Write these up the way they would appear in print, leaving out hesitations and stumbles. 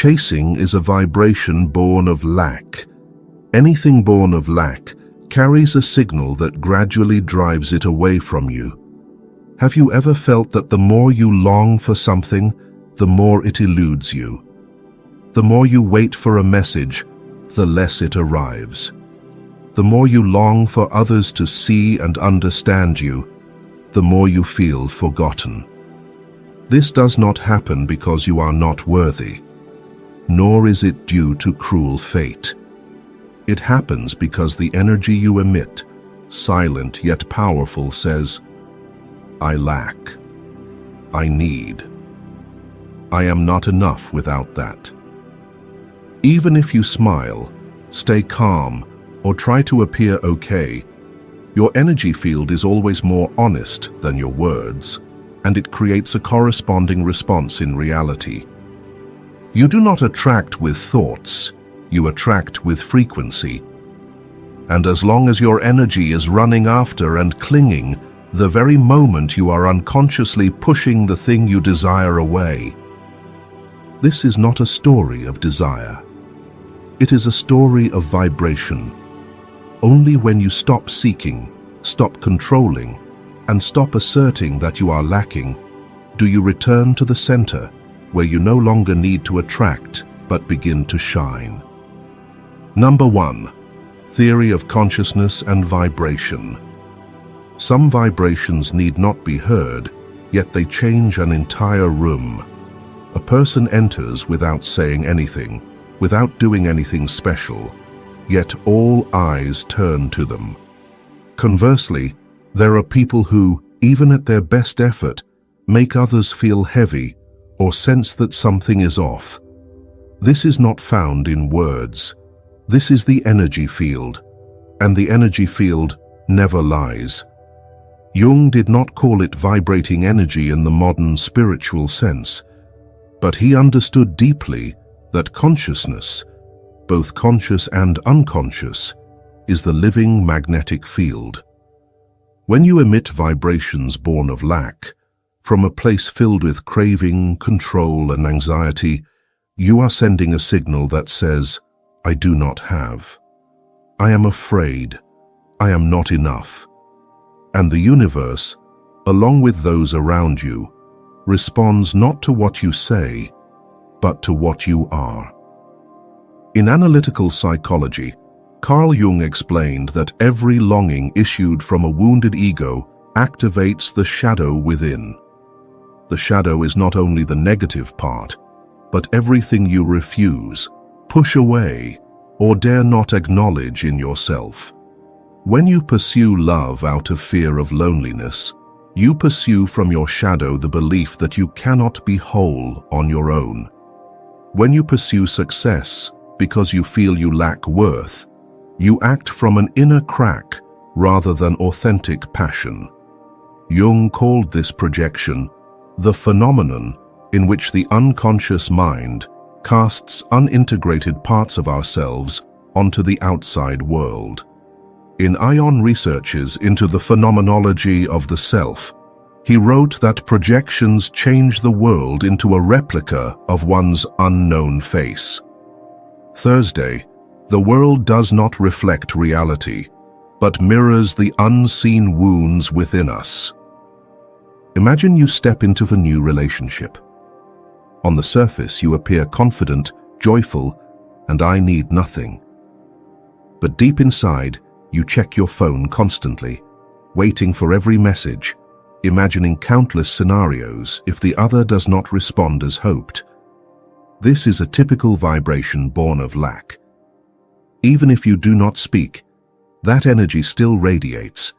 chasing is a vibration born of lack. Anything born of lack carries a signal that gradually drives it away from you. Have you ever felt that the more you long for something, the more it eludes you? The more you wait for a message, the less it arrives. The more you long for others to see and understand you, the more you feel forgotten. This does not happen because you are not worthy, nor is it due to cruel fate. It happens because the energy you emit, silent yet powerful, says, I lack. I need. I am not enough without that. Even if you smile, stay calm, or try to appear okay, your energy field is always more honest than your words, and it creates a corresponding response in reality. You do not attract with thoughts, you attract with frequency. And as long as your energy is running after and clinging, the very moment you are unconsciously pushing the thing you desire away. This is not a story of desire. It is a story of vibration. Only when you stop seeking, stop controlling, and stop asserting that you are lacking, do you return to the center, where you no longer need to attract, but begin to shine. Number 1. Theory of consciousness and vibration. Some vibrations need not be heard, yet they change an entire room. A person enters without saying anything, without doing anything special, yet all eyes turn to them. Conversely, there are people who, even at their best effort, make others feel heavy or sense that something is off. This is not found in words. This is the energy field, and the energy field never lies. Jung did not call it vibrating energy in the modern spiritual sense, but he understood deeply that consciousness, both conscious and unconscious, is the living magnetic field. When you emit vibrations born of lack, from a place filled with craving, control, and anxiety, you are sending a signal that says, I do not have. I am afraid. I am not enough. And the universe, along with those around you, responds not to what you say, but to what you are. In analytical psychology, Carl Jung explained that every longing issued from a wounded ego activates the shadow within. The shadow is not only the negative part, but everything you refuse, push away, or dare not acknowledge in yourself. When you pursue love out of fear of loneliness, you pursue from your shadow the belief that you cannot be whole on your own. When you pursue success because you feel you lack worth, you act from an inner crack rather than authentic passion. Jung called this projection the phenomenon in which the unconscious mind casts unintegrated parts of ourselves onto the outside world. In Ion Researches into the Phenomenology of the Self, he wrote that projections change the world into a replica of one's unknown face. Thursday, the world does not reflect reality, but mirrors the unseen wounds within us. Imagine you step into a new relationship. On the surface, you appear confident, joyful, and I need nothing. But deep inside, you check your phone constantly, waiting for every message, imagining countless scenarios if the other does not respond as hoped. This is a typical vibration born of lack. Even if you do not speak, that energy still radiates,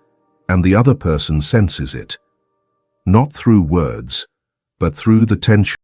and the other person senses it. Not through words, but through the tension.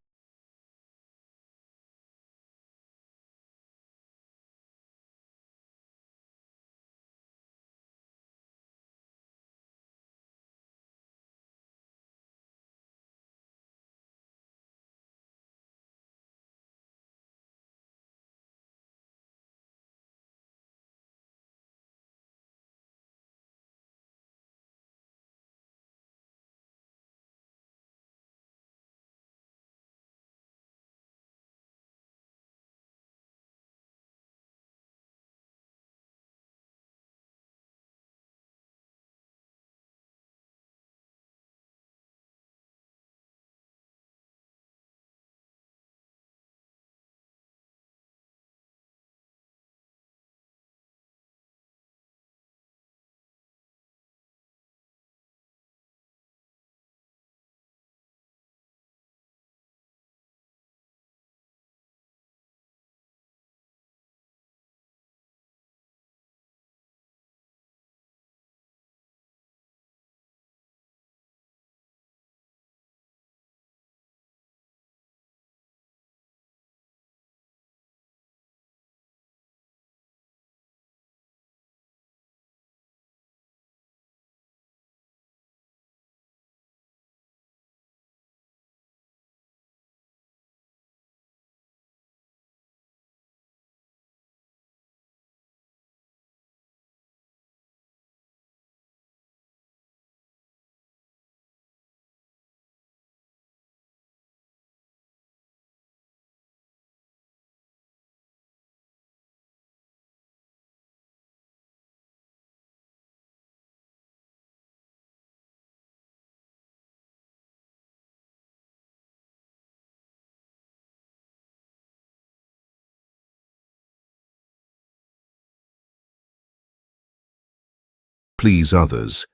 please others.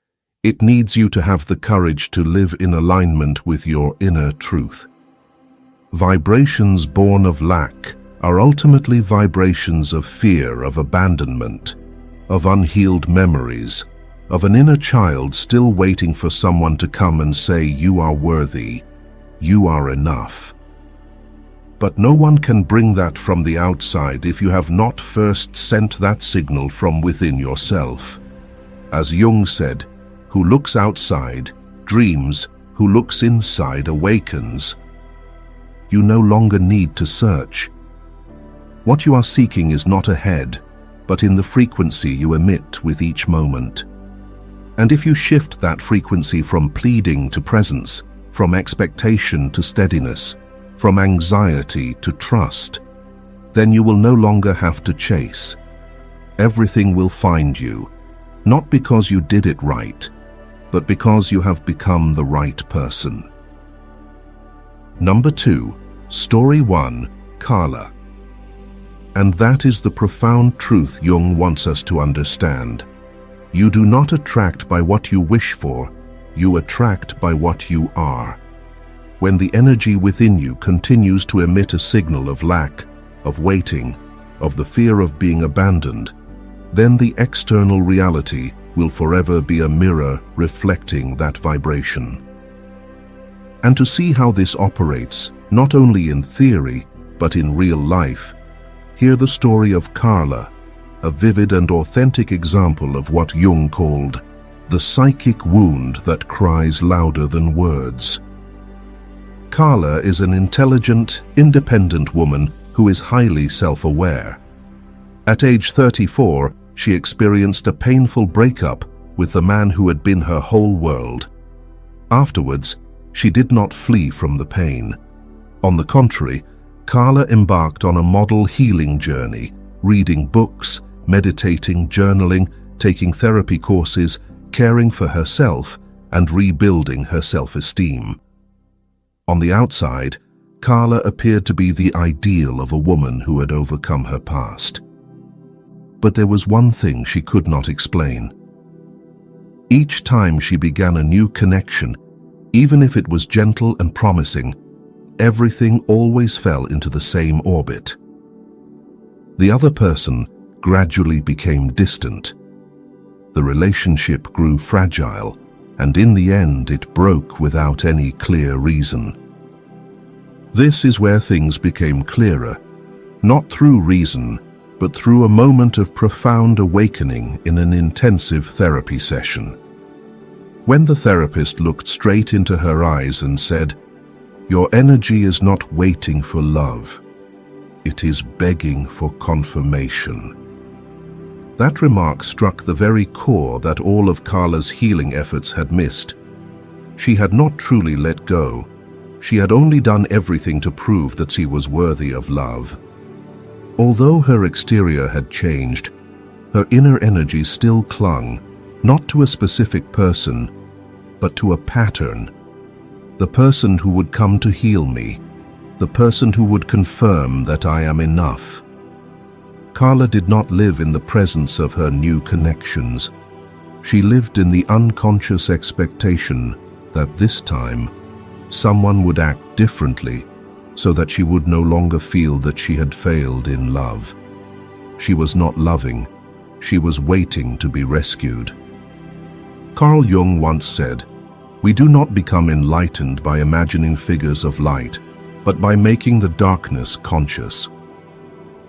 It needs you to have the courage to live in alignment with your inner truth. Vibrations born of lack are ultimately vibrations of fear, of abandonment, of unhealed memories, of an inner child still waiting for someone to come and say, "You are worthy, you are enough." But no one can bring that from the outside if you have not first sent that signal from within yourself. As Jung said, "Who looks outside dreams, who looks inside awakens." You no longer need to search. What you are seeking is not ahead, but in the frequency you emit with each moment. And if you shift that frequency from pleading to presence, from expectation to steadiness, from anxiety to trust, then you will no longer have to chase. Everything will find you, not because you did it right, but because you have become the right person. Number 2, Story 1, Carla. And that is the profound truth Jung wants us to understand. You do not attract by what you wish for, you attract by what you are. When the energy within you continues to emit a signal of lack, of waiting, of the fear of being abandoned, then the external reality will forever be a mirror reflecting that vibration. And to see how this operates, not only in theory, but in real life, hear the story of Carla, a vivid and authentic example of what Jung called the psychic wound that cries louder than words. Carla is an intelligent, independent woman who is highly self-aware. At age 34, she experienced a painful breakup with the man who had been her whole world. Afterwards, she did not flee from the pain. On the contrary, Carla embarked on a model healing journey, reading books, meditating, journaling, taking therapy courses, caring for herself, and rebuilding her self-esteem. On the outside, Carla appeared to be the ideal of a woman who had overcome her past. But there was one thing she could not explain. Each time she began a new connection, even if it was gentle and promising, everything always fell into the same orbit. The other person gradually became distant. The relationship grew fragile, and in the end it broke without any clear reason. This is where things became clearer, not through reason, but through a moment of profound awakening in an intensive therapy session. When the therapist looked straight into her eyes and said, "Your energy is not waiting for love, it is begging for confirmation." That remark struck the very core that all of Carla's healing efforts had missed. She had not truly let go. She had only done everything to prove that she was worthy of love. Although her exterior had changed, her inner energy still clung, not to a specific person, but to a pattern. The person who would come to heal me, the person who would confirm that I am enough. Carla did not live in the presence of her new connections. She lived in the unconscious expectation that this time someone would act differently so that she would no longer feel that she had failed in love. She was not loving, she was waiting to be rescued. Carl Jung once said, "We do not become enlightened by imagining figures of light, but by making the darkness conscious."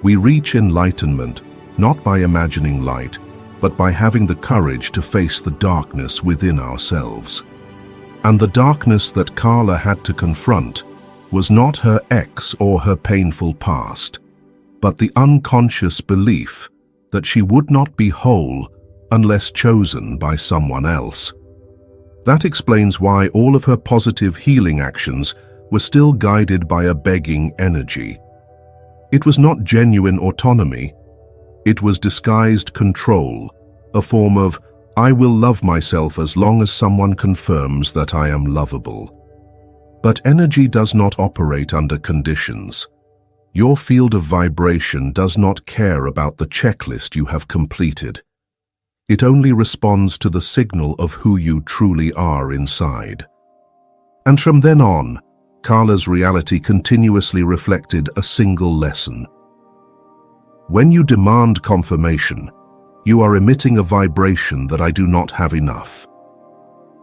We reach enlightenment not by imagining light, but by having the courage to face the darkness within ourselves. And the darkness that Carla had to confront was not her ex or her painful past, but the unconscious belief that she would not be whole unless chosen by someone else. That explains why all of her positive healing actions were still guided by a begging energy. It was not genuine autonomy, it was disguised control, a form of, "I will love myself as long as someone confirms that I am lovable." But energy does not operate under conditions. Your field of vibration does not care about the checklist you have completed. It only responds to the signal of who you truly are inside. And from then on, Carla's reality continuously reflected a single lesson. When you demand confirmation, you are emitting a vibration that I do not have enough.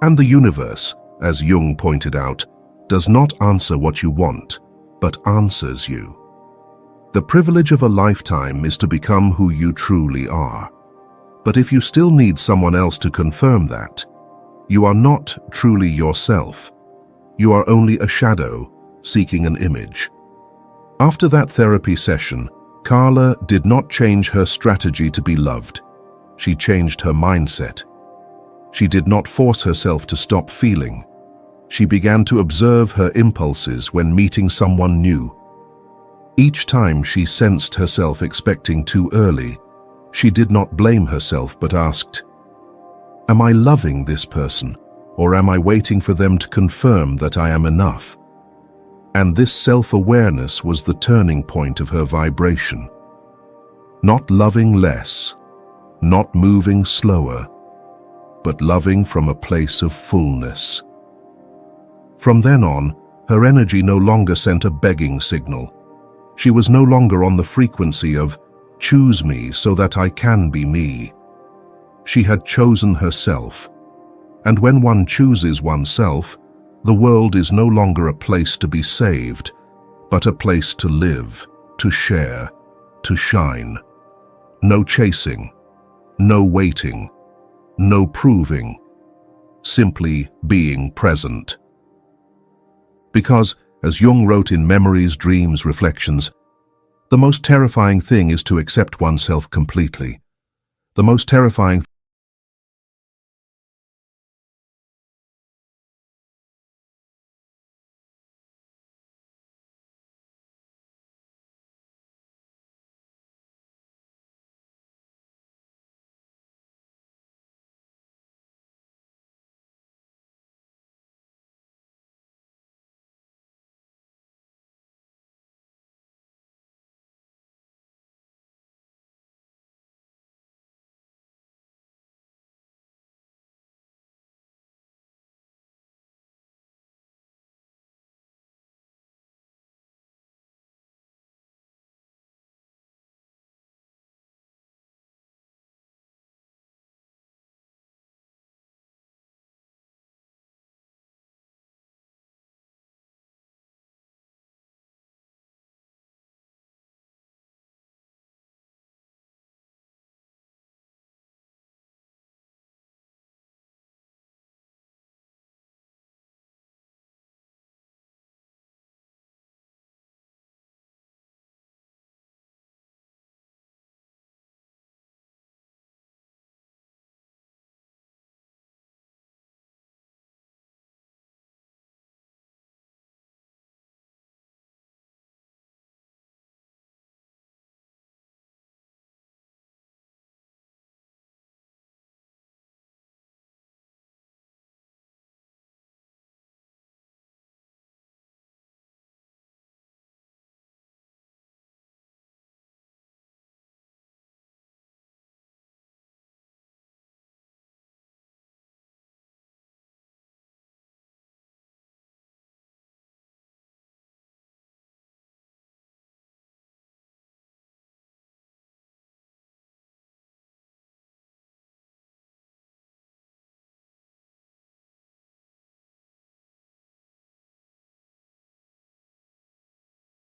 And the universe, as Jung pointed out, does not answer what you want, but answers you. The privilege of a lifetime is to become who you truly are. But if you still need someone else to confirm that, you are not truly yourself. You are only a shadow seeking an image. After that therapy session, Carla did not change her strategy to be loved. She changed her mindset. She did not force herself to stop feeling. She began to observe her impulses when meeting someone new. Each time she sensed herself expecting too early, she did not blame herself but asked, "Am I loving this person, or am I waiting for them to confirm that I am enough?" And this self-awareness was the turning point of her vibration. Not loving less, not moving slower, but loving from a place of fullness. From then on, her energy no longer sent a begging signal. She was no longer on the frequency of, "Choose me so that I can be me." She had chosen herself. And when one chooses oneself, the world is no longer a place to be saved, but a place to live, to share, to shine. No chasing, no waiting, no proving, simply being present. Because, as Jung wrote in Memories, Dreams, Reflections, the most terrifying thing is to accept oneself completely. The most terrifying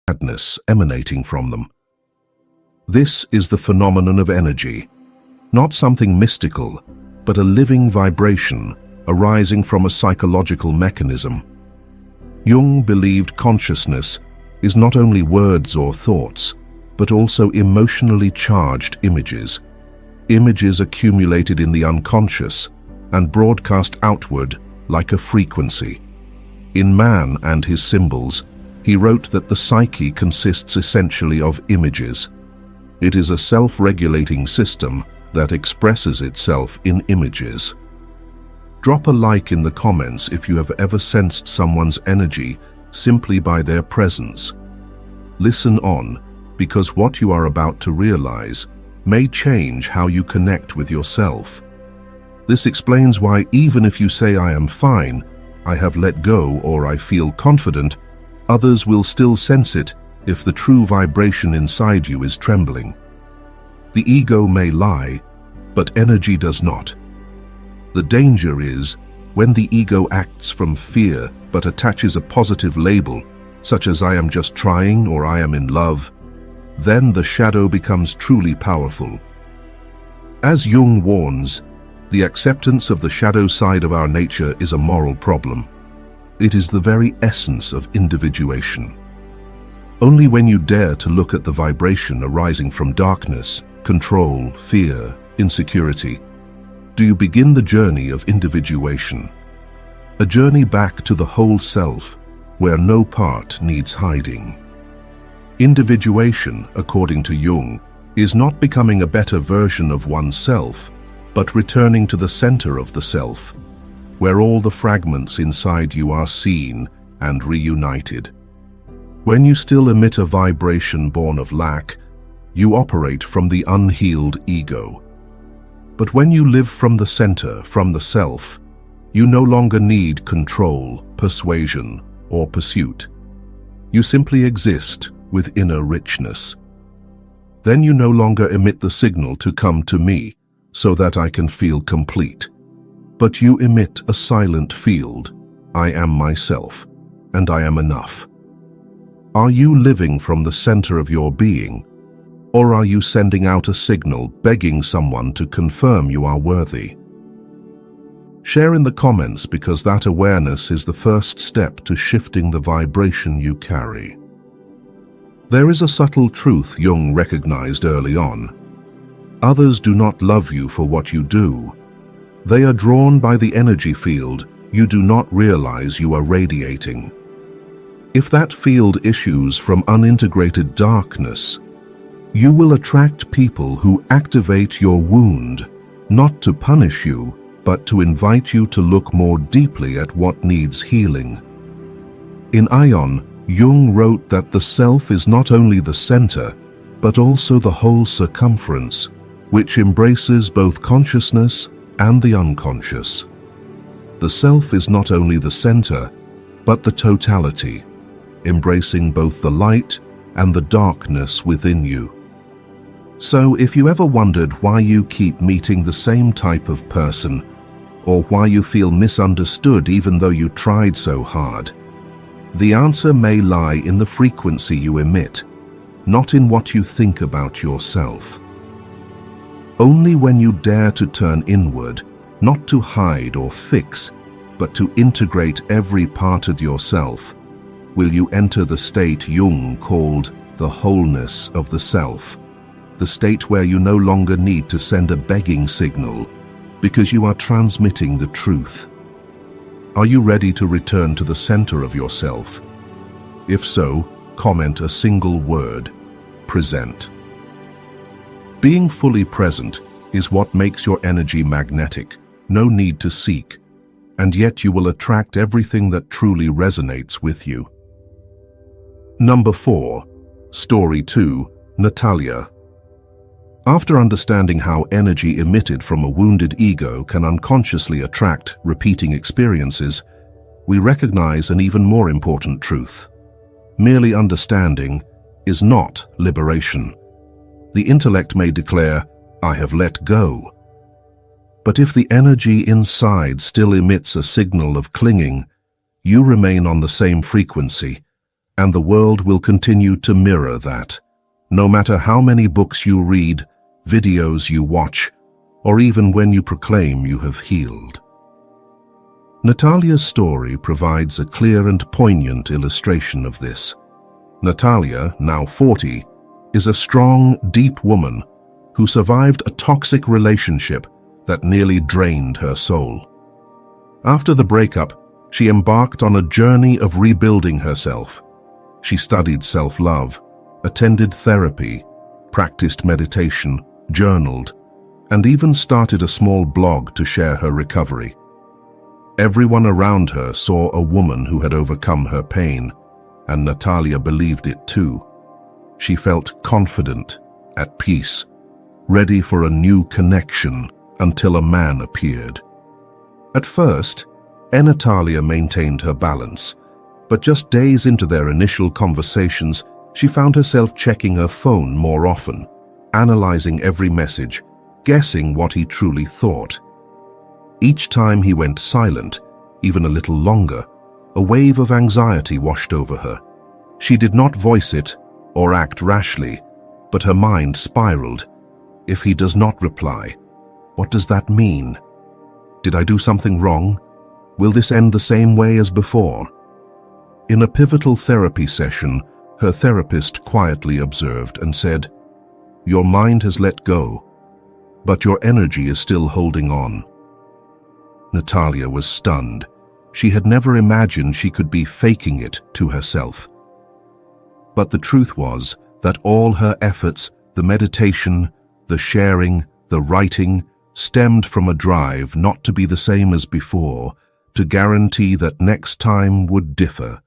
sadness emanating from them. This is the phenomenon of energy, not something mystical, but a living vibration arising from a psychological mechanism. Jung believed consciousness is not only words or thoughts, but also emotionally charged images. Images accumulated in the unconscious and broadcast outward like a frequency. In Man and His Symbols, he wrote that the psyche consists essentially of images. It is a self-regulating system that expresses itself in images. Drop a like in the comments if you have ever sensed someone's energy simply by their presence. Listen on, because what you are about to realize may change how you connect with yourself This explains why even if you say I am fine, I have let go, or I feel confident, others will still sense it if the true vibration inside you is trembling. The ego may lie, but energy does not. The danger is when the ego acts from fear but attaches a positive label, such as I am just trying or I am in love, then the shadow becomes truly powerful. As Jung warns, the acceptance of the shadow side of our nature is a moral problem. It is the very essence of individuation. Only when you dare to look at the vibration arising from darkness, control, fear, insecurity, do you begin the journey of individuation. A journey back to the whole self, where no part needs hiding. Individuation, according to Jung, is not becoming a better version of oneself, but returning to the center of the self, where all the fragments inside you are seen and reunited. When you still emit a vibration born of lack, you operate from the unhealed ego. But when you live from the center, from the self, you no longer need control, persuasion, or pursuit. You simply exist with inner richness. Then you no longer emit the signal to come to me, so that I can feel complete. But you emit a silent field, I am myself, and I am enough. Are you living from the center of your being, or are you sending out a signal begging someone to confirm you are worthy? Share in the comments, because that awareness is the first step to shifting the vibration you carry. There is a subtle truth Jung recognized early on. Others do not love you for what you do. They are drawn by the energy field you do not realize you are radiating. If that field issues from unintegrated darkness, you will attract people who activate your wound, not to punish you, but to invite you to look more deeply at what needs healing. In Ion, Jung wrote that the self is not only the center, but also the whole circumference, which embraces both consciousness and the unconscious. The self is not only the center, but the totality, embracing both the light and the darkness within you. So if you ever wondered why you keep meeting the same type of person, or why you feel misunderstood even though you tried so hard, the answer may lie in the frequency you emit, not in what you think about yourself. Only when you dare to turn inward, not to hide or fix, but to integrate every part of yourself, will you enter the state Jung called the wholeness of the self, the state where you no longer need to send a begging signal, because you are transmitting the truth. Are you ready to return to the center of yourself? If so, comment a single word: present. Being fully present is what makes your energy magnetic, no need to seek, and yet you will attract everything that truly resonates with you. Number 4. Story 2. Natalia. After understanding how energy emitted from a wounded ego can unconsciously attract repeating experiences, we recognize an even more important truth. Merely understanding is not liberation. The intellect may declare, I have let go. But if the energy inside still emits a signal of clinging, you remain on the same frequency, and the world will continue to mirror that, no matter how many books you read, videos you watch, or even when you proclaim you have healed. Natalia's story provides a clear and poignant illustration of this. Natalia, now 40, is a strong, deep woman who survived a toxic relationship that nearly drained her soul. After the breakup, she embarked on a journey of rebuilding herself. She studied self-love, attended therapy, practiced meditation, journaled, and even started a small blog to share her recovery. Everyone around her saw a woman who had overcome her pain, and Natalia believed it too. She felt confident, at peace, ready for a new connection, until a man appeared. At first, Natalia maintained her balance, but just days into their initial conversations, she found herself checking her phone more often, analyzing every message, guessing what he truly thought. Each time he went silent, even a little longer, a wave of anxiety washed over her. She did not voice it or act rashly, but her mind spiraled. If he does not reply, what does that mean? Did I do something wrong? Will this end the same way as before? In a pivotal therapy session, her therapist quietly observed and said, "Your mind has let go, but your energy is still holding on." Natalia was stunned. She had never imagined she could be faking it to herself. But the truth was that all her efforts, the meditation, the sharing, the writing, stemmed from a drive not to be the same as before, to guarantee that next time would differ.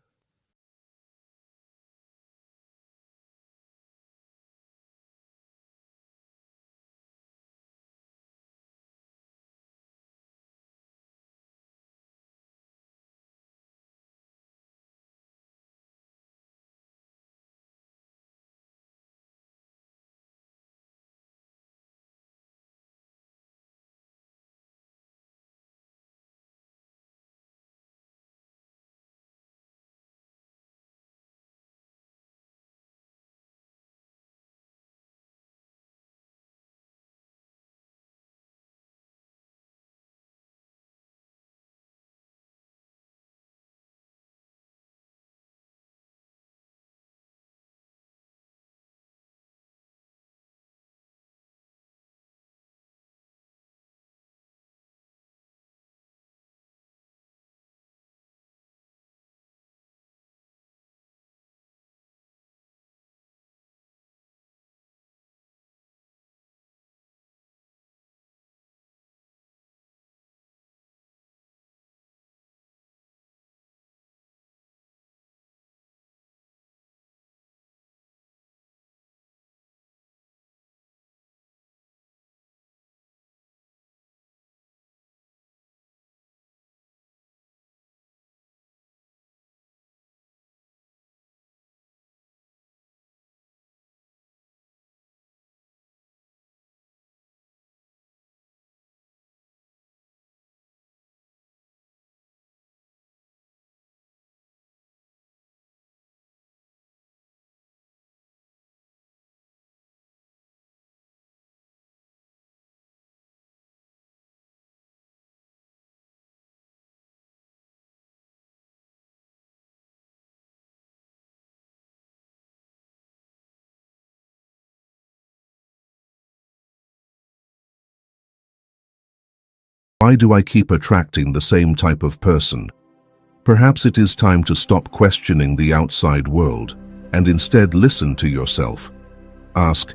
Why do I keep attracting the same type of person? Perhaps it is time to stop questioning the outside world and instead listen to yourself. Ask,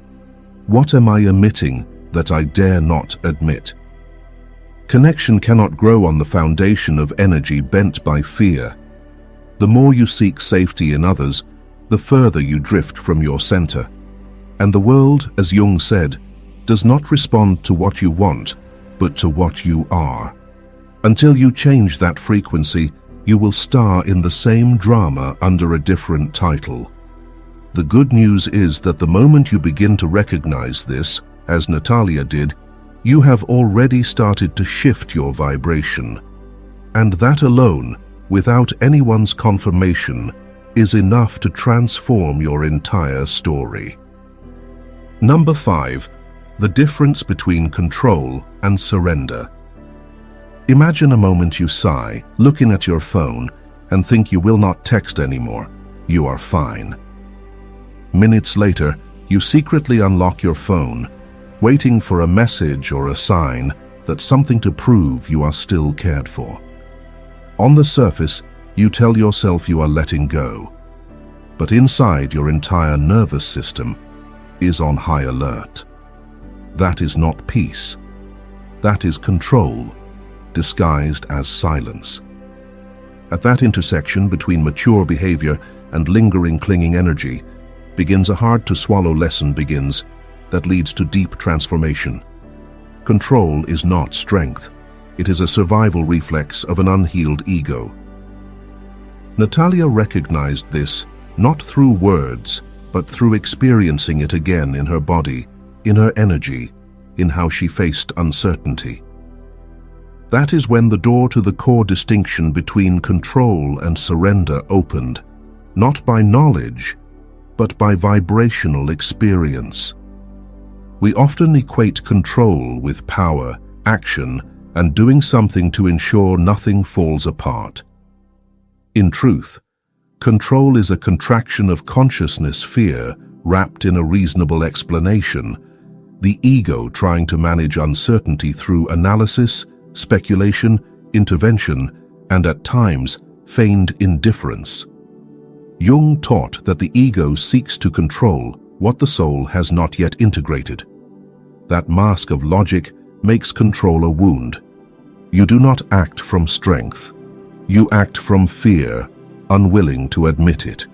what am I emitting that I dare not admit? Connection cannot grow on the foundation of energy bent by fear. The more you seek safety in others, the further you drift from your center. And the world, as Jung said, does not respond to what you want, but to what you are. Until you change that frequency, you will star in the same drama under a different title. The good news is that the moment you begin to recognize this, as Natalia did, you have already started to shift your vibration. And that alone, without anyone's confirmation, is enough to transform your entire story. Number 5. The difference between control and surrender. Imagine a moment you sigh, looking at your phone, and think you will not text anymore. You are fine. Minutes later, you secretly unlock your phone, waiting for a message or a sign that something to prove you are still cared for. On the surface, you tell yourself you are letting go, but inside your entire nervous system is on high alert. That is not peace. That is control, disguised as silence. At that intersection between mature behavior and lingering clinging energy begins a hard-to-swallow lesson that leads to deep transformation. Control is not strength. It is a survival reflex of an unhealed ego. Natalia recognized this not through words, but through experiencing it again in her body, in her energy, in how she faced uncertainty. That is when the door to the core distinction between control and surrender opened, not by knowledge, but by vibrational experience. We often equate control with power, action, and doing something to ensure nothing falls apart. In truth, control is a contraction of consciousness fear wrapped in a reasonable explanation, the ego trying to manage uncertainty through analysis, speculation, intervention, and at times, feigned indifference. Jung taught that the ego seeks to control what the soul has not yet integrated. That mask of logic makes control a wound. You do not act from strength. You act from fear, unwilling to admit it.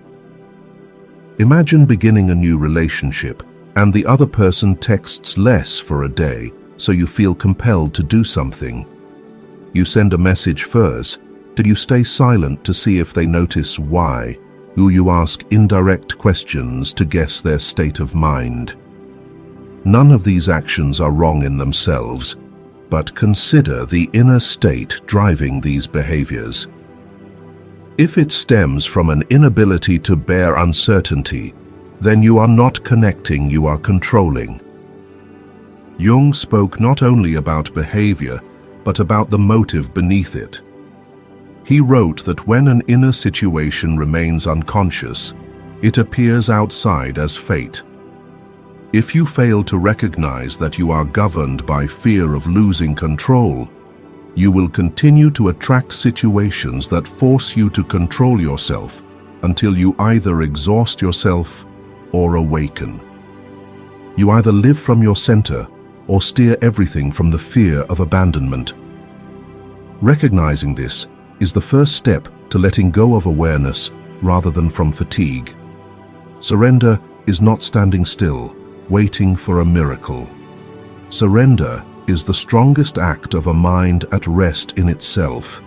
Imagine beginning a new relationship and the other person texts less for a day, so you feel compelled to do something. You send a message first, till you stay silent to see if they notice why. You ask indirect questions to guess their state of mind. None of these actions are wrong in themselves, but consider the inner state driving these behaviors. If it stems from an inability to bear uncertainty, then you are not connecting, you are controlling. Jung spoke not only about behavior, but about the motive beneath it. He wrote that when an inner situation remains unconscious, it appears outside as fate. If you fail to recognize that you are governed by fear of losing control, you will continue to attract situations that force you to control yourself until you either exhaust yourself or awaken. You either live from your center or steer everything from the fear of abandonment. Recognizing this is the first step to letting go of awareness rather than from fatigue. Surrender is not standing still, waiting for a miracle. Surrender is the strongest act of a mind at rest in itself.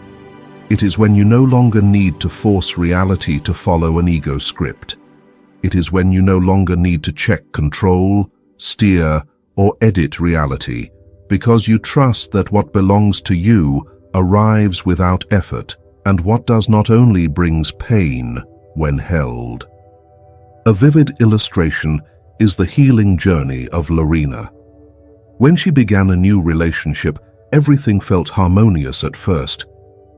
It is when you no longer need to force reality to follow an ego script. It is when you no longer need to check, control, steer, or edit reality, because you trust that what belongs to you arrives without effort, and what does not only brings pain when held. A vivid illustration is the healing journey of Lina. When she began a new relationship, everything felt harmonious at first,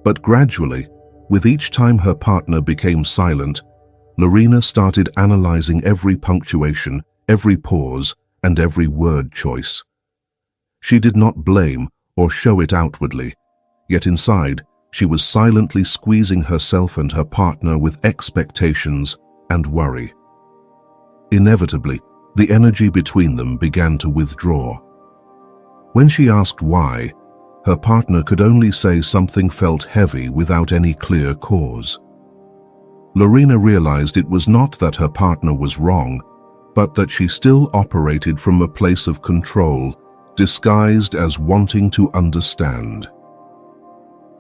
but gradually, with each time her partner became silent, Lina started analyzing every punctuation, every pause, and every word choice. She did not blame or show it outwardly, yet inside, she was silently squeezing herself and her partner with expectations and worry. Inevitably, the energy between them began to withdraw. When she asked why, her partner could only say something felt heavy without any clear cause. Lina realized it was not that her partner was wrong, but that she still operated from a place of control, disguised as wanting to understand.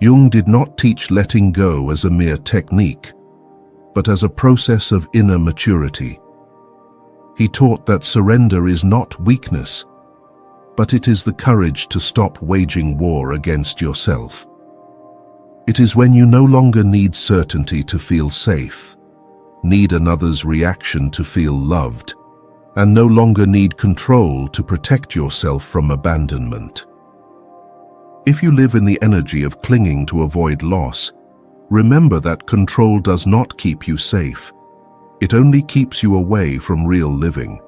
Jung did not teach letting go as a mere technique, but as a process of inner maturity. He taught that surrender is not weakness, but it is the courage to stop waging war against yourself. It is when you no longer need certainty to feel safe, need another's reaction to feel loved, and no longer need control to protect yourself from abandonment. If you live in the energy of clinging to avoid loss, remember that control does not keep you safe. It only keeps you away from real living.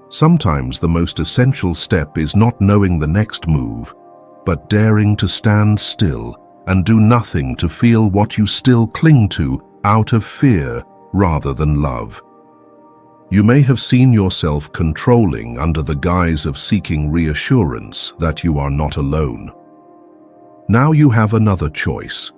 Sometimes the most essential step is not knowing the next move, but daring to stand still and do nothing to feel what you still cling to out of fear rather than love. You may have seen yourself controlling under the guise of seeking reassurance that you are not alone. Now you have another choice.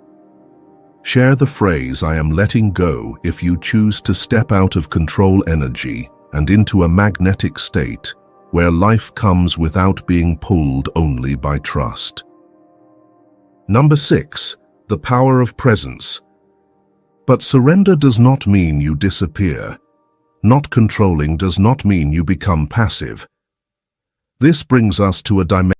Share the phrase "I am letting go" if you choose to step out of control energy and into a magnetic state where life comes without being pulled only by trust. Number 6. The power of presence. But surrender does not mean you disappear. Not controlling does not mean you become passive. This brings us to a dimension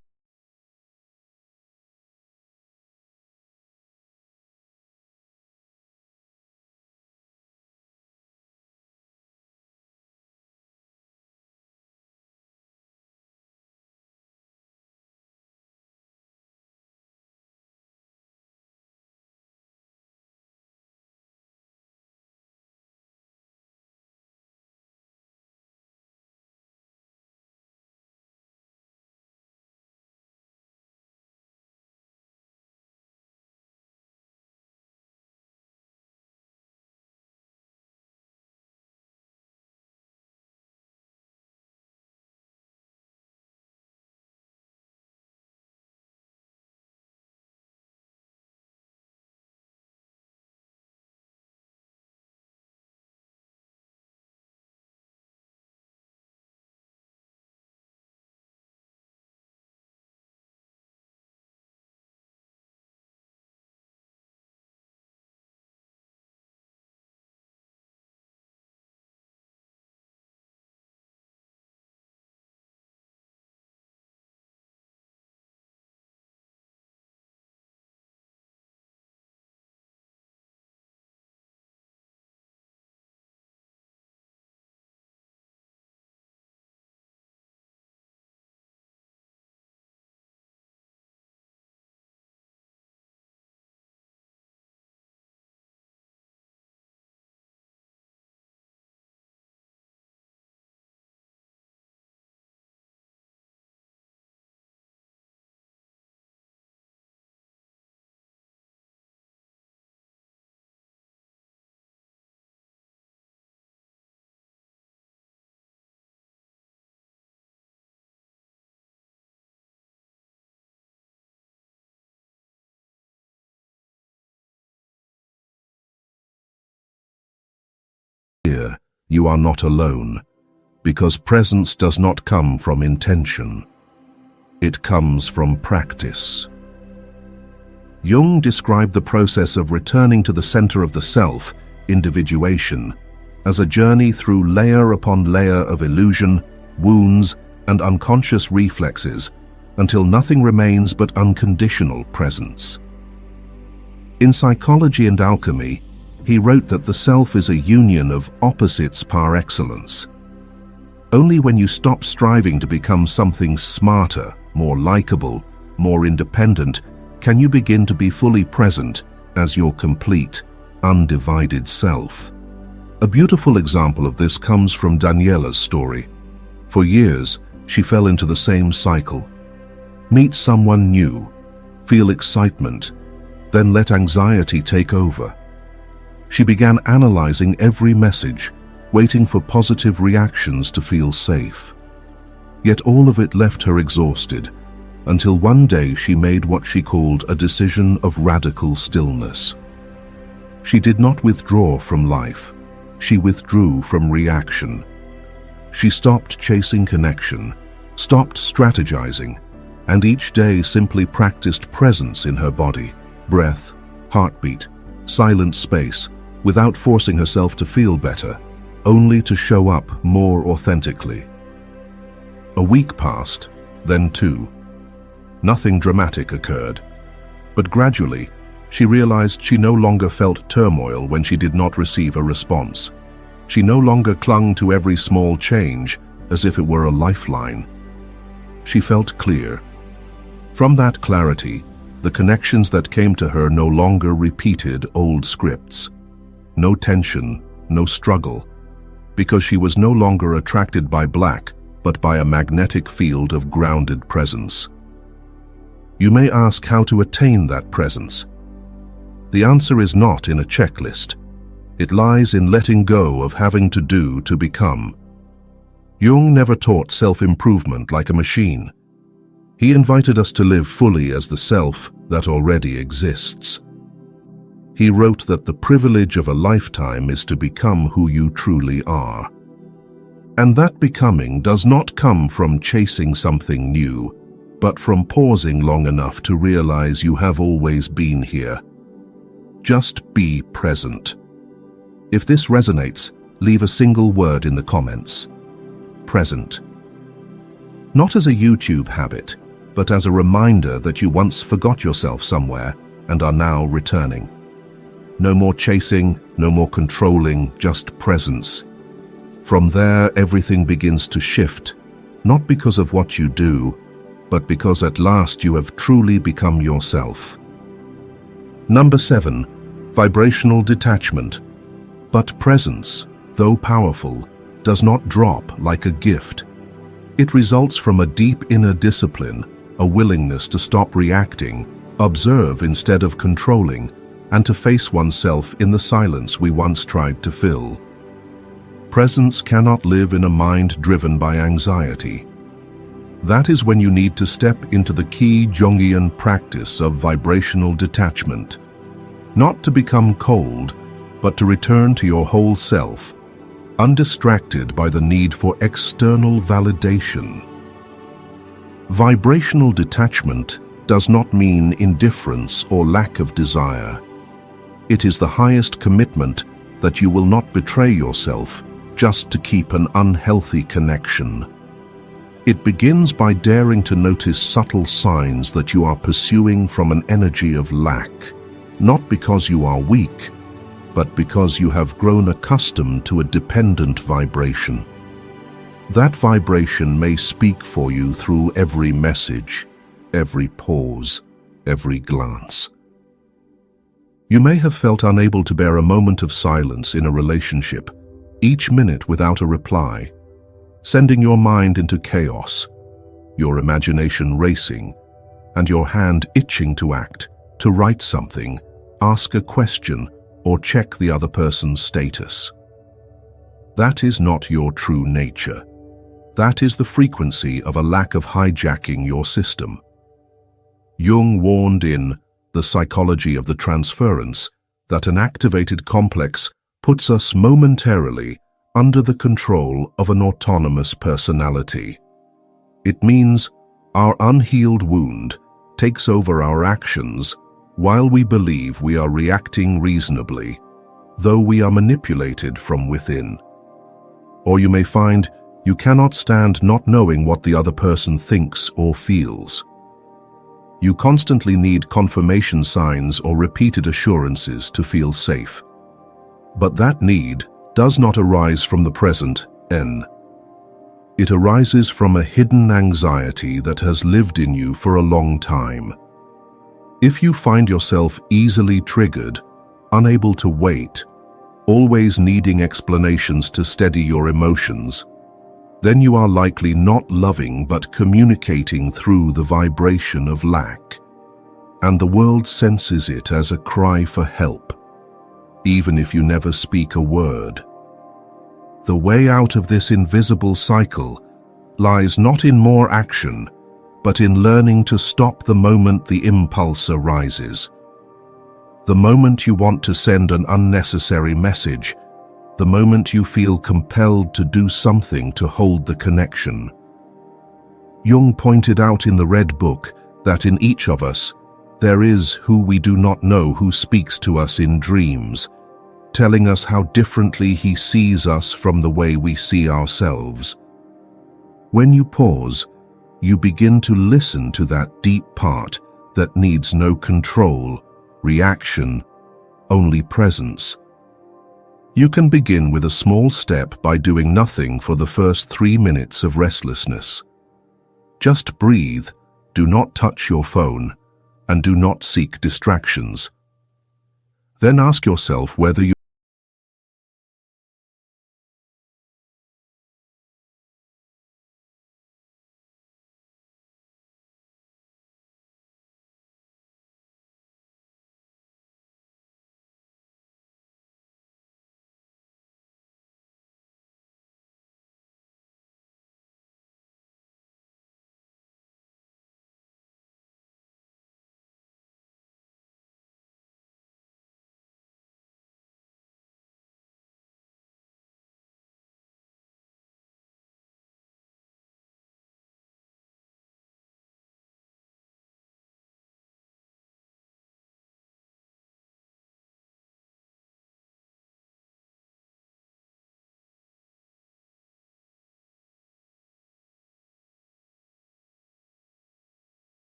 here. You are not alone, because presence does not come from intention. It comes from practice. Jung described the process of returning to the center of the self, individuation, as a journey through layer upon layer of illusion, wounds, and unconscious reflexes, until nothing remains but unconditional presence. In Psychology and Alchemy, he wrote that the self is a union of opposites par excellence. Only when you stop striving to become something smarter, more likable, more independent, can you begin to be fully present as your complete, undivided self. A beautiful example of this comes from Daniela's story. For years, she fell into the same cycle. Meet someone new, feel excitement, then let anxiety take over. She began analyzing every message, waiting for positive reactions to feel safe. Yet all of it left her exhausted, until one day she made what she called a decision of radical stillness. She did not withdraw from life, she withdrew from reaction. She stopped chasing connection, stopped strategizing, and each day simply practiced presence in her body, breath, heartbeat, silent space, without forcing herself to feel better, only to show up more authentically. A week passed, then 2. Nothing dramatic occurred, but gradually she realized she no longer felt turmoil when she did not receive a response. She no longer clung to every small change as if it were a lifeline. She felt clear. From that clarity, the connections that came to her no longer repeated old scripts. No tension, no struggle, because she was no longer attracted by black, but by a magnetic field of grounded presence. You may ask how to attain that presence. The answer is not in a checklist. It lies in letting go of having to do to become. Jung never taught self-improvement like a machine. He invited us to live fully as the self that already exists. He wrote that the privilege of a lifetime is to become who you truly are. And that becoming does not come from chasing something new, but from pausing long enough to realize you have always been here. Just be present. If this resonates, leave a single word in the comments. Present. Not as a YouTube habit, but as a reminder that you once forgot yourself somewhere and are now returning. No more chasing, no more controlling, just presence. From there, everything begins to shift, not because of what you do, but because at last you have truly become yourself. Number 7, vibrational detachment. But presence, though powerful, does not drop like a gift. It results from a deep inner discipline, a willingness to stop reacting, observe instead of controlling, and to face oneself in the silence we once tried to fill. Presence cannot live in a mind driven by anxiety. That is when you need to step into the key Jungian practice of vibrational detachment. Not to become cold, but to return to your whole self, undistracted by the need for external validation. Vibrational detachment does not mean indifference or lack of desire. It is the highest commitment that you will not betray yourself just to keep an unhealthy connection. It begins by daring to notice subtle signs that you are pursuing from an energy of lack, not because you are weak, but because you have grown accustomed to a dependent vibration. That vibration may speak for you through every message, every pause, every glance. You may have felt unable to bear a moment of silence in a relationship, each minute without a reply, sending your mind into chaos, your imagination racing, and your hand itching to act, to write something, ask a question, or check the other person's status. That is not your true nature. That is the frequency of a lack of hijacking your system. Jung warned in The Psychology of the Transference that an activated complex puts us momentarily under the control of an autonomous personality. It means our unhealed wound takes over our actions while we believe we are reacting reasonably, though we are manipulated from within. Or you may find you cannot stand not knowing what the other person thinks or feels. You constantly need confirmation signs or repeated assurances to feel safe. But that need does not arise from the present N. It arises from a hidden anxiety that has lived in you for a long time. If you find yourself easily triggered, unable to wait, always needing explanations to steady your emotions, then you are likely not loving but communicating through the vibration of lack. And the world senses it as a cry for help, even if you never speak a word. The way out of this invisible cycle lies not in more action, but in learning to stop the moment the impulse arises. The moment you want to send an unnecessary message, the moment you feel compelled to do something to hold the connection. Jung pointed out in the Red Book that in each of us, there is who we do not know who speaks to us in dreams, telling us how differently he sees us from the way we see ourselves. When you pause, you begin to listen to that deep part that needs no control, reaction, only presence. You can begin with a small step by doing nothing for the first 3 minutes of restlessness. Just breathe, do not touch your phone, and do not seek distractions. Then ask yourself whether you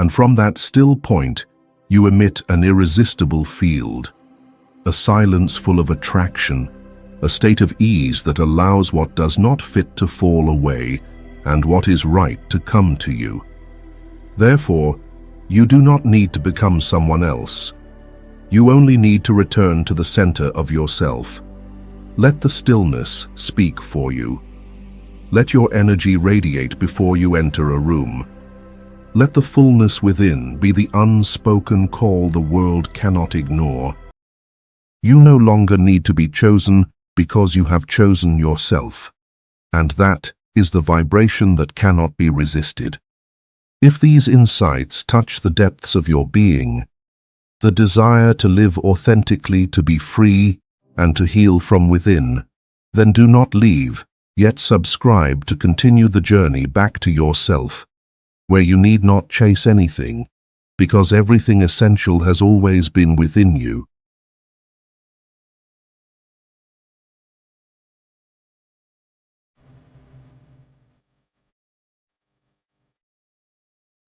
And from that still point, you emit an irresistible field, a silence full of attraction, a state of ease that allows what does not fit to fall away and what is right to come to you. Therefore, you do not need to become someone else. You only need to return to the center of yourself. Let the stillness speak for you. Let your energy radiate before you enter a room. Let the fullness within be the unspoken call the world cannot ignore. You no longer need to be chosen because you have chosen yourself. And that is the vibration that cannot be resisted. If these insights touch the depths of your being, the desire to live authentically, to be free, and to heal from within, then do not leave, yet subscribe to continue the journey back to yourself, where you need not chase anything, because everything essential has always been within you.